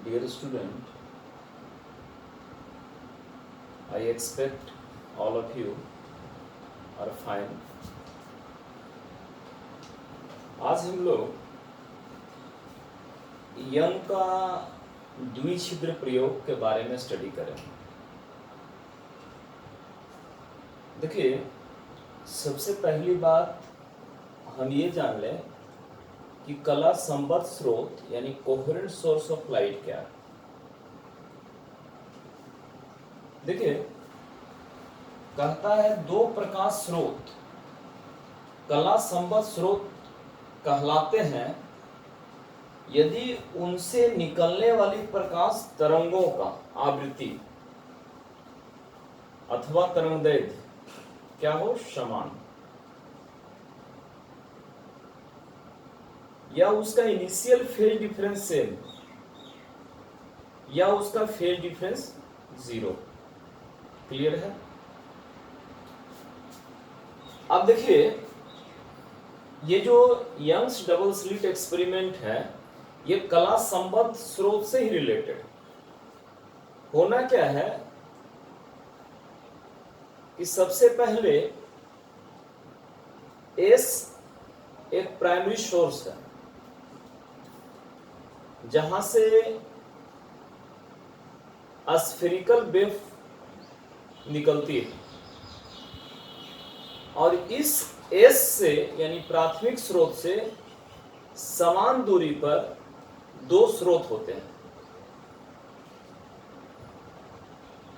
Dear student, I expect all of you are fine. आज हम लोग यंग का द्विछिद्र प्रयोग के बारे में स्टडी करेंगे। देखिए, सबसे पहली बात हम ये जान लें कि कला संबद्ध स्रोत यानी कोहेरेंट सोर्स ऑफ लाइट क्या है। देखिए, कहता है दो प्रकाश स्रोत कला संबद्ध स्रोत कहलाते हैं यदि उनसे निकलने वाली प्रकाश तरंगों का आवृत्ति अथवा तरंगदैर्घ्य क्या हो, समान, या उसका इनिशियल फेज डिफरेंस सेम, या उसका फेज डिफरेंस 0। क्लियर है? अब देखिए, ये जो यंग्स डबल स्लिट एक्सपेरिमेंट है ये कला संबद्ध स्रोत से ही रिलेटेड। होना क्या है कि सबसे पहले एस एक प्राइमरी सोर्स है जहां से स्फेरिकल वेव निकलती है, और इस एस से यानी प्राथमिक स्रोत से समान दूरी पर दो स्रोत होते हैं,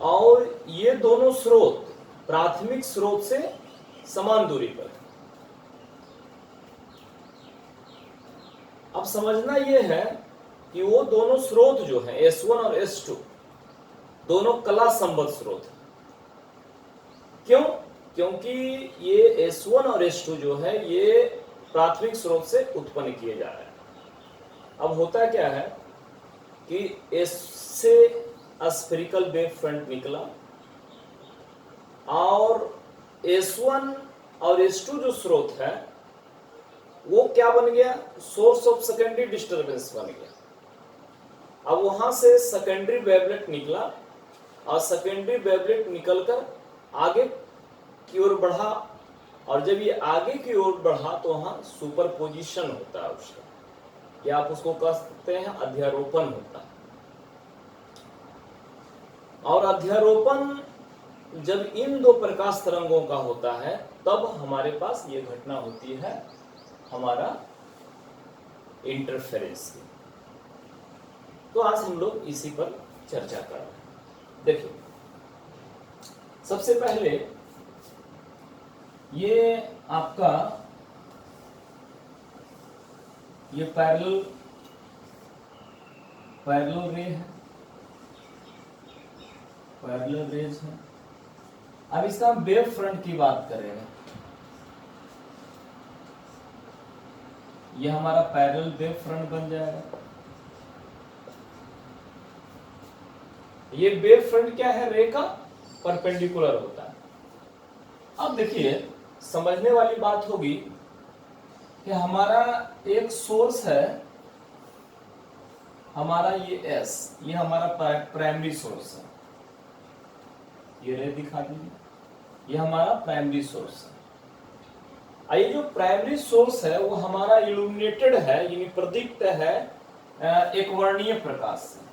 और ये दोनों स्रोत प्राथमिक स्रोत से समान दूरी पर। अब समझना यह है कि वो दोनों स्रोत जो है S1 और S2 दोनों कला संबद्ध स्रोत है। क्यों? क्योंकि ये S1 और S2 जो है ये प्राथमिक स्रोत से उत्पन्न किए जा रहे हैं। अब होता क्या है कि S से स्फेरिकल वेव फ्रंट निकला, और S1 और S2 जो स्रोत है वो क्या बन गया, सोर्स ऑफ सेकेंडरी डिस्टरबेंस बन गया। अब वहां से सेकेंडरी वेवलेट निकला, और सेकेंडरी वेवलेट निकलकर आगे की ओर बढ़ा, और जब ये आगे की ओर बढ़ा तो वहां सुपरपोजिशन होता है उसका, या आप उसको कह सकते हैं अध्यारोपण होता है। और अध्यारोपण जब इन दो प्रकाश तरंगों का होता है तब हमारे पास ये घटना होती है हमारा इंटरफेरेंस की। तो आज हम लोग इसी पर चर्चा कर रहे हैं। देखिए, सबसे पहले ये आपका ये पैरेलल रे है, पैरेलल रेज है। अब इसका वेव फ्रंट की बात करेंगे। ये हमारा पैरेलल वेव फ्रंट बन जाएगा। ये वेव फ्रंट क्या है, रे का परपेंडिकुलर होता है। अब देखिए, समझने वाली बात होगी कि हमारा एक सोर्स है, हमारा ये S, ये हमारा प्राइमरी सोर्स है। ये रे दिखा दीजिए, ये हमारा प्राइमरी सोर्स है। ये जो प्राइमरी सोर्स है वो हमारा इल्यूमिनेटेड है, यानी प्रदीप्त है एक वर्णीय प्रकाश से।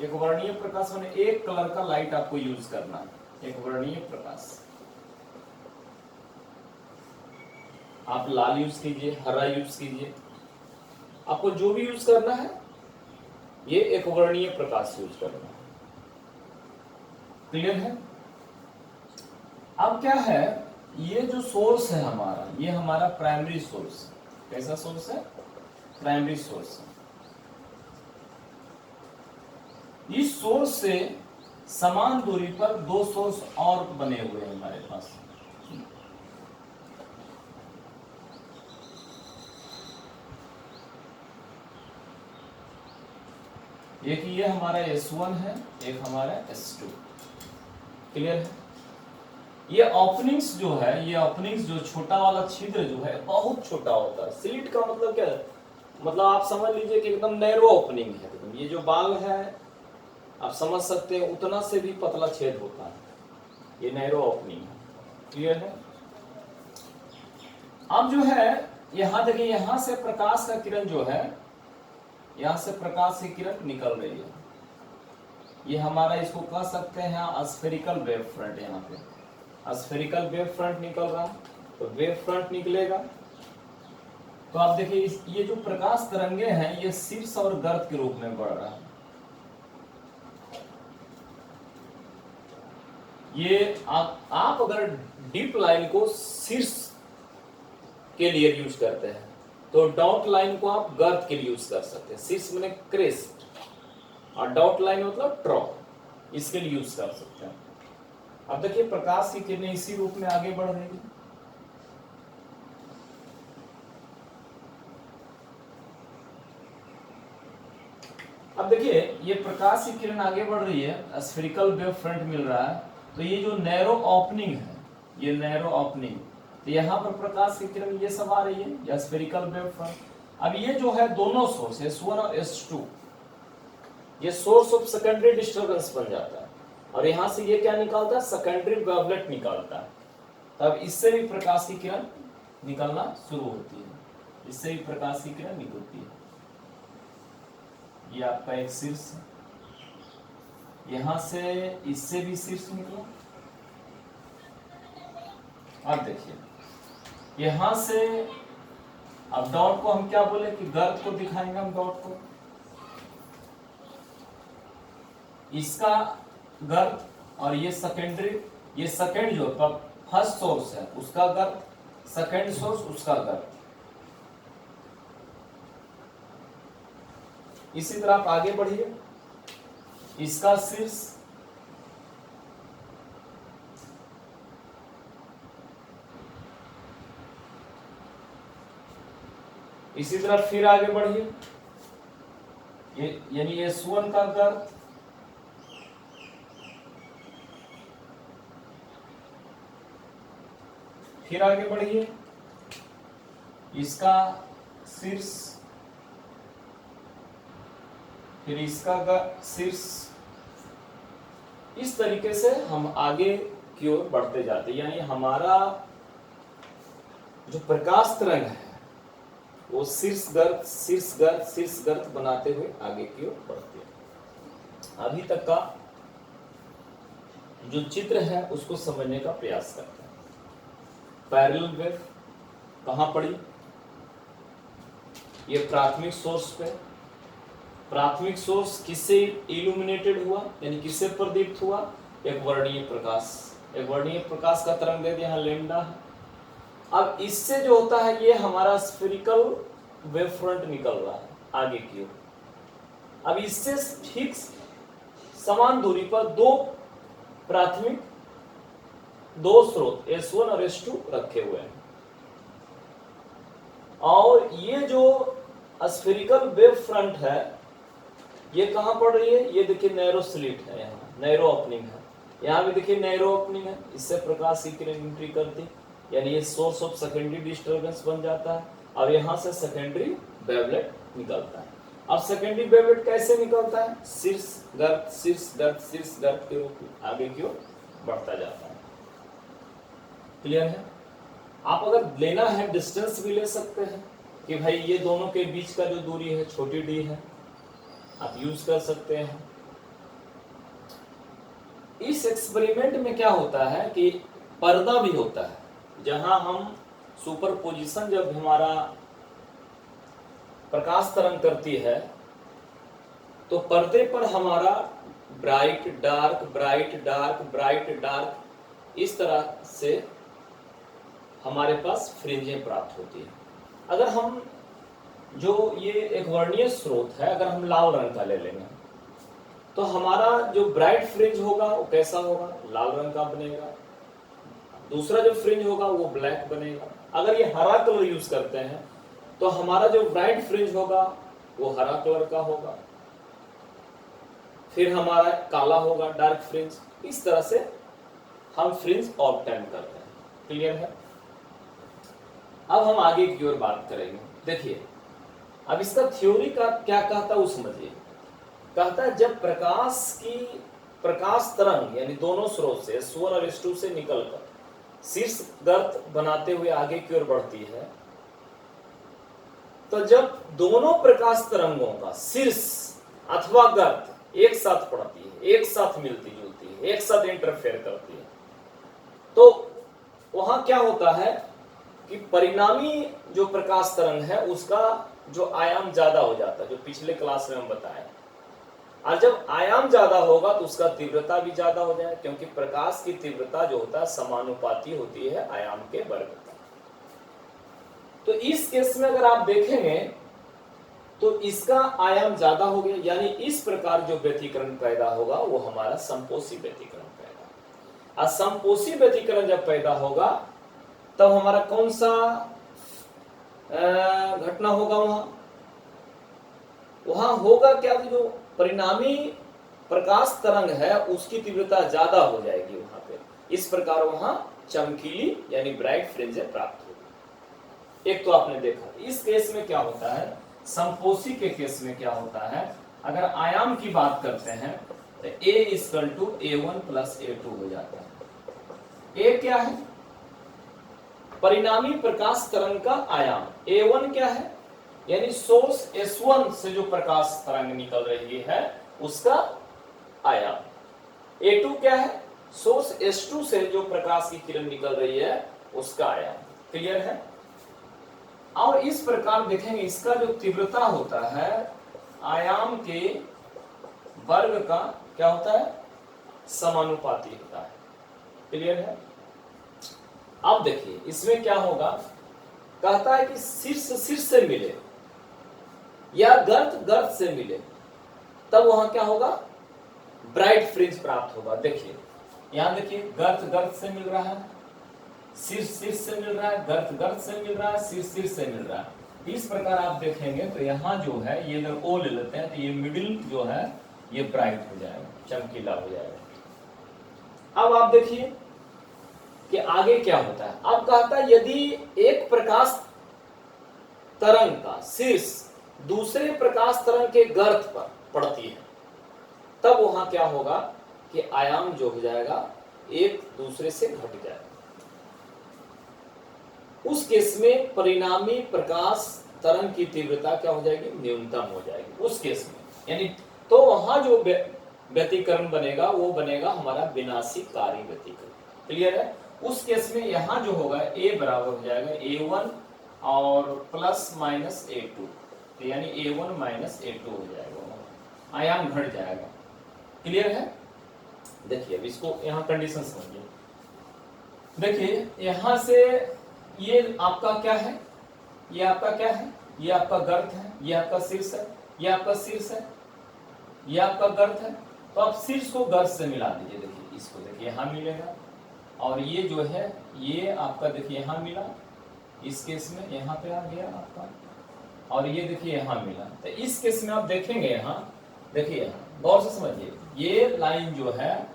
एक वर्णीय प्रकाश माने एक कलर का लाइट आपको यूज करना है, एक वर्णीय प्रकाश। आप लाल यूज कीजिए, हरा यूज कीजिए, आपको जो भी यूज करना है, ये एक वर्णीय प्रकाश यूज करना है। क्लियर है? अब क्या है, ये जो सोर्स है हमारा, ये हमारा प्राइमरी सोर्स है। कैसा सोर्स है? प्राइमरी सोर्स है। इस सोर्स से समान दूरी पर दो सोर्स और बने हुए हैं हमारे पास। एक ये हमारा S1 है, एक हमारा S2। क्लियर है? ये ओपनिंग्स जो है, ये ओपनिंग्स जो छोटा वाला छिद्र जो है बहुत छोटा होता है। स्लिट का मतलब क्या है? मतलब आप समझ लीजिए कि एकदम नैरो ओपनिंग है, एकदम ये जो बाल है आप समझ सकते हैं उतना से भी पतला छेद होता है, ये नैरो ओपनिंग है। क्लियर है? अब जो है यहां देखिए, यहां से प्रकाश का किरण जो है, यहां से प्रकाश की किरण निकल रही है, ये हमारा इसको कह सकते हैं स्फेरिकल वेव फ्रंट। यहाँ पे स्फेरिकल वेव फ्रंट निकल रहा है, तो वेव फ्रंट निकलेगा तो आप देखिए ये जो प्रकाश तरंगे हैं ये शीर्ष और गर्त के रूप में बढ़ रहा है। ये आप अगर डीप लाइन को शीर्ष के लिए यूज करते हैं तो डॉट लाइन को आप गर्त के लिए यूज कर सकते हैं। शीर्ष मैंने क्रेस्ट और डॉट लाइन मतलब ट्रॉप, इसके लिए यूज कर सकते हैं। अब देखिए प्रकाश की किरणें इसी रूप में आगे बढ़ रही है। अब देखिए ये प्रकाश की किरण आगे बढ़ रही है, स्फेरिकल वेव फ्रंट मिल रहा है, तो ये जो नैरो ओपनिंग है, ये नैरो ओपनिंग, तो यहाँ पर प्रकाश की किरण ये सब आ रही है, या स्फेरिकल वेव फ्रंट। अब ये जो है दोनों सोर्स S1 और S2, ये सोर्स ऑफ सेकेंडरी डिस्टरबेंस बन जाता है, और यहां से ये क्या निकालता है, सेकेंडरी वेवलेट निकालता है। तब इससे भी प्रकाश की किरण निकलना शुरू होती है, इससे भी प्रकाश की किरण निकलती है। ये आपका एक शीर्ष, यहां से इससे भी शीर्ष निकला। अब देखिए यहां से, अब डॉट को हम क्या बोले कि गर्त को दिखाएंगे हम डॉट को, इसका गर्त और ये सेकेंडरी, ये सेकेंड जो फर्स्ट सोर्स है उसका गर्त, सेकेंड सोर्स उसका गर्त। इसी तरह आप आगे बढ़िए, इसका शीर्ष, इसी तरह फिर आगे बढ़िए, ये यानी S1 का गर्त, फिर आगे बढ़िए, इसका शीर्ष, फिर इसका शीर्ष। इस तरीके से हम आगे की ओर बढ़ते जाते हैं, यानी हमारा जो प्रकाश तरंग है वो शीर्ष गर्त शीर्ष गर्त शीर्ष गर्त बनाते हुए आगे की ओर बढ़ते हैं। अभी तक का जो चित्र है उसको समझने का प्रयास करते हैं। पैरेलल वेव कहां पड़ी, ये प्राथमिक सोर्स पे, प्राथमिक सोर्स किससे इल्यूमिनेटेड हुआ, यानी किससे प्रदीप्त हुआ, एक वर्णीय प्रकाश, एक वर्णीय प्रकाश का तरंग यहाँ लैम्डा है। अब इससे जो होता है ये हमारा स्फेरिकल वेव फ्रंट निकल रहा है आगे की ओर। अब इससे ठीक समान दूरी पर दो प्राथमिक, दो स्रोत S1 और S2 रखे हुए हैं, और ये जो स्फेरिकल वेव फ्रंट है ये कहां पड़ रही है, ये देखिए नैरो स्लिट है, यहाँ नैरो ओपनिंग है, यहाँ भी देखिए नैरो ओपनिंग है, इससे प्रकाश की किरण एंट्री करती, यानी ये सोर्स ऑफ सेकेंडरी डिस्टरबेंस बन जाता है। अब यहाँ से सेकेंडरी वेवलेट निकलता है। अब सेकेंडरी वेवलेट कैसे निकलता है, शीर्ष गर्त शीर्ष गर्त शीर्ष गर्त के रूप में आगे की ओर बढ़ता जाता है। क्लियर है? आप अगर लेना है डिस्टेंस भी ले सकते हैं कि भाई ये दोनों के बीच का जो दूरी है छोटी डी है, आप यूज कर सकते हैं। इस एक्सपेरिमेंट में क्या होता है कि पर्दा भी होता है, जहां हम सुपरपोजिशन, जब हमारा प्रकाश तरंग करती है तो पर्दे पर हमारा bright dark bright dark bright dark इस तरह से हमारे पास फ्रिंजें प्राप्त होती है। अगर हम जो ये एक वर्णीय स्रोत है, अगर हम लाल रंग का ले लेंगे तो हमारा जो ब्राइट फ्रिंज होगा वो कैसा होगा, लाल रंग का बनेगा। दूसरा जो फ्रिंज होगा वो ब्लैक बनेगा। अगर ये हरा कलर यूज करते हैं तो हमारा जो ब्राइट फ्रिंज होगा वो हरा कलर का होगा, फिर हमारा काला होगा डार्क फ्रिंज। इस तरह से हम फ्रिंज ऑब्टेन करते हैं। क्लियर है? अब हम आगे की ओर बात करेंगे। देखिए अब इसका थ्योरी का क्या कहता है वो समझिए। कहता है जब प्रकाश तरंग यानी दोनों स्रोत से S1 और S2 से निकलकर शीर्ष गर्त बनाते हुए आगे की ओर बढ़ती है, तो जब दोनों प्रकाश तरंगों का शीर्ष अथवा गर्त एक साथ पड़ती है, एक साथ मिलती जुलती है, एक साथ इंटरफेयर करती है, तो वहां क्या होता है कि परिणामी जो प्रकाश तरंग है उसका जो आयाम ज्यादा हो जाता है, जो पिछले क्लास में हम बताए। और जब आयाम ज्यादा होगा तो उसका तीव्रता भी ज्यादा हो जाए, क्योंकि प्रकाश की तीव्रता जो होता है समानुपाती होती है आयाम के वर्ग का। तो इस केस में अगर आप देखेंगे तो इसका आयाम ज्यादा हो गया, यानी इस प्रकार जो व्यतिकरण पैदा होगा वो हमारा संपोषी व्यतिकरण पैदा। और संपोषी व्यतिकरण जब पैदा होगा तब हमारा कौन सा घटना होगा, वहां होगा क्या, जो परिणामी प्रकाश तरंग है उसकी तीव्रता ज्यादा हो जाएगी वहां पे। इस प्रकार वहां चमकीली यानी ब्राइट फ्रिंज प्राप्त होगी। एक तो आपने देखा। इस केस में क्या होता है, संपोषी के केस में क्या होता है, अगर आयाम की बात करते हैं तो A=A1 + A2 हो जाता है। A क्या है, परिणामी प्रकाश तरंग का आयाम। A1 क्या है, यानी सोर्स S1 से जो प्रकाश तरंग निकल रही है उसका आयाम। A2 क्या है, सोर्स S2 से जो प्रकाश की किरण निकल रही है उसका आयाम। क्लियर है। और इस प्रकार देखेंगे इसका जो तीव्रता होता है आयाम के वर्ग का क्या होता है, समानुपाती होता है। क्लियर है। अब देखिए इसमें क्या होगा, कहता है कि शीर्ष से मिले या गर्त से मिले तब वहां क्या होगा, ब्राइट फ्रिंज प्राप्त होगा। देखिए यहां देखिए गर्त से मिल रहा है, शीर्ष से मिल रहा है, गर्त से मिल रहा है, शीर्ष से मिल रहा है। इस प्रकार आप देखेंगे तो यहाँ जो है ये अगर O ले लेते हैं तो ये मिडिल जो है ये ब्राइट हो जाएगा, चमकीला हो जाएगा। अब आप देखिए कि आगे क्या होता है। अब कहता है यदि एक प्रकाश तरंग का शीर्ष दूसरे प्रकाश तरंग के गर्त पर पड़ती है तब वहां क्या होगा कि आयाम जो हो जाएगा एक दूसरे से घट जाएगा। उस केस में परिणामी प्रकाश तरंग की तीव्रता क्या हो जाएगी, न्यूनतम हो जाएगी उस केस में। यानी तो वहां जो व्यतिकरण बनेगा वो बनेगा हमारा विनाशीकारी व्यतिकरण। क्लियर है। उस केस में यहां जो होगा A बराबर हो जाएगा A1 और ± A2, तो यानी A1 - A2 हो जाएगा, आयाम घट जाएगा। क्लियर है। देखिए अब इसको यहां कंडीशन समझिए। देखिए यहां से ये आपका क्या है, ये आपका क्या है, ये आपका गर्त है, ये आपका शीर्ष है, ये आपका शीर्ष है, ये आपका गर्त है। तो आप शीर्ष को गर्त से मिला दीजिए। देखिए इसको देखिए यहां मिलेगा और ये जो है ये आपका देखिए यहां मिला, इस केस में यहां पे आ गया आपका, और ये देखिए यहां मिला। तो इस केस में आप देखेंगे यहां देखिए, यहां गौर से समझिए, ये लाइन जो है,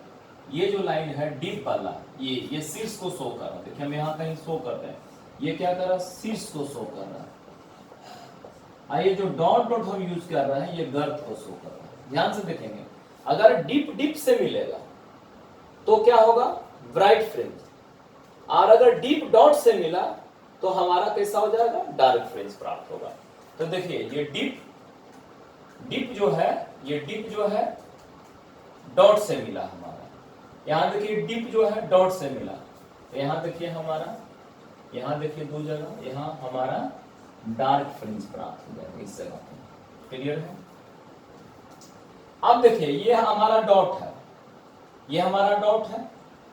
ये जो लाइन है डीप वाला, ये शीर्ष को शो कर रहा है। देखिए हम यहाँ कहीं शो कर रहे हैं, ये क्या कर रहा है, शीर्ष को शो कर रहा है। ये जो डॉट हम यूज कर रहे हैं ये गर्त को शो कर रहा है। ध्यान से देखेंगे, अगर डीप से मिलेगा तो क्या होगा, ब्राइट फ्रिंज, और अगर डीप डॉट से मिला तो हमारा कैसा हो जाएगा, डार्क फ्रिंज प्राप्त होगा। तो देखिए ये डीप जो है, ये डीप जो है डॉट से मिला हमारा, यहाँ देखिए डीप जो है डॉट से मिला, तो यहाँ देखिए हमारा, यहाँ देखिए दो जगह, यहाँ हमारा डार्क फ्रिंज प्राप्त हो जाएगा इस जगह पे। क्लियर है। अब देखिए ये हमारा डॉट है, ये हमारा डॉट है,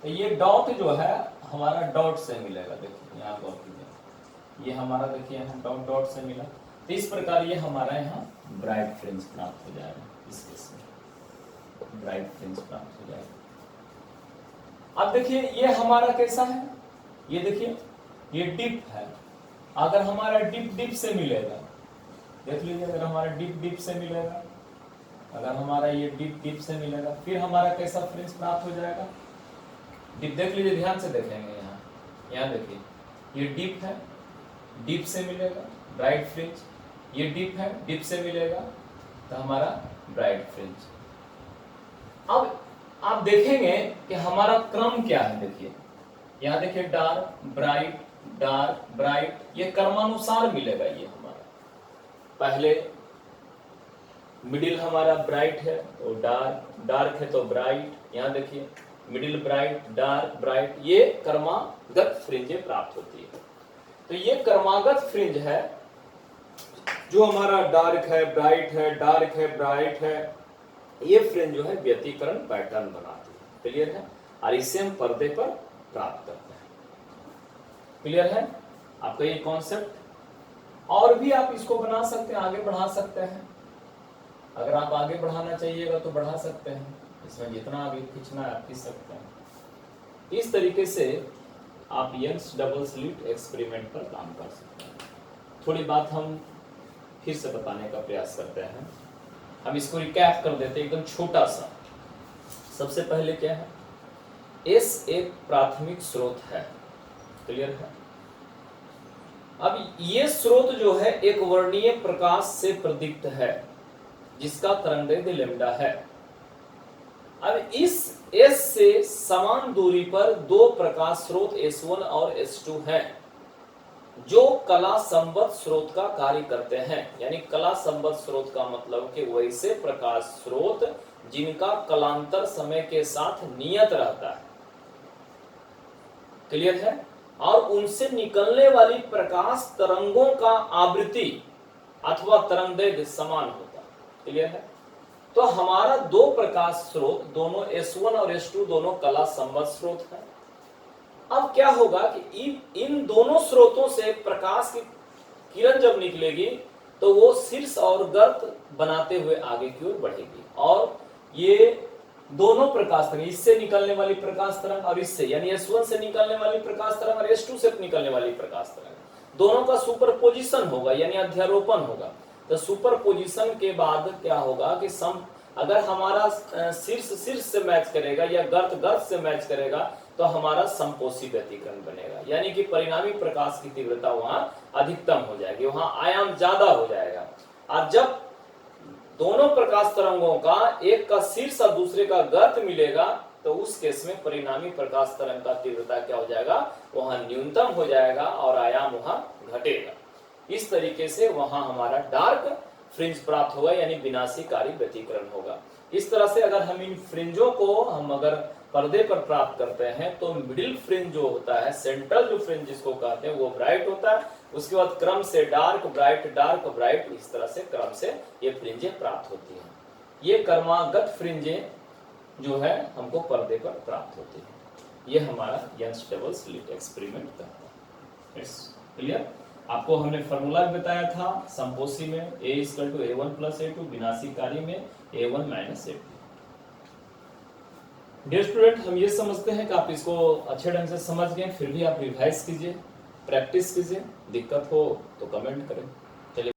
तो ये डॉट जो है हमारा डॉट से मिलेगा। देखिए यहाँ गौर कीजिए, ये हमारा देखिए यहाँ डॉट से मिला, तो इस प्रकार ये हमारा यहाँ ब्राइट फ्रिंज प्राप्त हो जाएगा। इस केस में ब्राइट फ्रिंज प्राप्त हो जाएगा। अब देखिए ये हमारा कैसा है, ये देखिए ये डीप है, अगर हमारा डीप से मिलेगा, देख लीजिए अगर हमारा डीप से मिलेगा, अगर हमारा ये डीप से मिलेगा, फिर हमारा कैसा फ्रिंज प्राप्त हो जाएगा, डीप। देख लीजिए ध्यान से देखेंगे, यहाँ देखिए ये डीप है, डीप से मिलेगा ब्राइट फ्रिंज, ये डीप है, डीप से मिलेगा तो हमारा ब्राइट फ्रिंज। अब आप देखेंगे कि हमारा क्रम क्या है। देखिए यहां देखिए डार्क ब्राइट, ये क्रमानुसार मिलेगा। ये हमारा पहले मिडिल हमारा ब्राइट है तो डार्क है तो ब्राइट, यहां देखिए मिडिल ब्राइट डार्क ब्राइट, ये क्रमागत फ्रिंजें प्राप्त होती है। तो ये क्रमागत फ्रिंज है जो हमारा डार्क है ब्राइट है, डार्क है ब्राइट है, ये फ्रिंज जो है व्यतिकरण पैटर्न बनाती है। क्लियर है? और इससे हम पर्दे पर प्राप्त करते हैं। क्लियर है आपका ये कॉन्सेप्ट? और भी आप इसको बना सकते हैं, आगे बढ़ा सकते हैं। अगर आप आगे बढ़ाना चाहिएगा तो बढ़ा सकते हैं, इसमें जितना आगे खींचना है आप खींच सकते हैं। इस तरीके से आप यंग्स डबल स्लिट एक्सपेरिमेंट पर काम कर सकते हैं। थोड़ी बात हम फिर से बताने का प्रयास करते हैं। हम इसको रिकैप कर देते हैं एकदम छोटा सा। सबसे पहले क्या है, एस एक प्राथमिक स्रोत है। क्लियर है? अब ये स्रोत जो है एक वर्णीय प्रकाश से प्रदीप्त है जिसका तरंगदैर्घ्य लैम्डा है। अब इस S से समान दूरी पर दो प्रकाश स्रोत S1 और S2 हैं जो कला संबद्ध स्रोत का कार्य करते हैं। यानी कला संबद्ध स्रोत का मतलब कि वैसे प्रकाश स्रोत जिनका कलांतर समय के साथ नियत रहता है। क्लियर है? और उनसे निकलने वाली प्रकाश तरंगों का आवृत्ति अथवा तरंगदैर्घ्य समान होता है। क्लियर है? तो हमारा दो प्रकाश स्रोत दोनों S1 और S2 दोनों कला संबद्ध स्रोत है। अब क्या होगा कि इन दोनों स्रोतों से प्रकाश की किरण जब निकलेगी तो वो शीर्ष और गर्त बनाते हुए आगे की ओर बढ़ेगी और ये दोनों प्रकाश तरंग, इससे निकलने वाली प्रकाश तरंग और इससे यानी S1 से निकलने वाली प्रकाश तरंग और S2 से निकलने वाली प्रकाश तरंग, दोनों का सुपरपोजिशन होगा यानी अध्यारोपण होगा। तो सुपरपोजिशन के बाद क्या होगा कि अगर हमारा शीर्ष से मैच करेगा या गर्त से मैच करेगा तो हमारा समपोषी व्यतिकरण बनेगा, यानी कि परिणामी प्रकाश की तीव्रता वहां अधिकतम हो जाएगी, वहां आयाम ज्यादा हो जाएगा। और जब दोनों प्रकाश तरंगों का एक का शीर्ष और दूसरे का गर्त मिलेगा तो उस केस में परिणामी प्रकाश तरंग का तीव्रता क्या हो जाएगा, वहां न्यूनतम हो जाएगा और आयाम वहां घटेगा। इस तरीके से वहां हमारा डार्क फ्रिंज प्राप्त होगा यानी विनाशीकारी व्यतिकरण होगा। इस तरह से अगर हम इन फ्रिंजों को हम अगर पर्दे पर प्राप्त करते हैं तो मिडिल फ्रिंज जो होता है, सेंट्रल जो फ्रिंज जिसको कहते हैं, वो ब्राइट होता है। उसके बाद क्रम से डार्क ब्राइट, इस तरह से क्रम से ये फ्रिंजें प्राप्त होती हैं। ये क्रमागत फ्रिंजें जो है हमको पर्दे पर प्राप्त होती है। ये हमारा यंग्स डबल स्लिट एक्सपेरिमेंट करता है। क्लियर? आपको हमने फॉर्मूला भी बताया था संपोषी में A=A1 + A2, विनाशीकारी में A1 - A2। डियर स्टूडेंट, हम ये समझते हैं कि आप इसको अच्छे ढंग से समझ गए, फिर भी आप रिवाइज कीजिए, प्रैक्टिस कीजिए, दिक्कत हो तो कमेंट करें।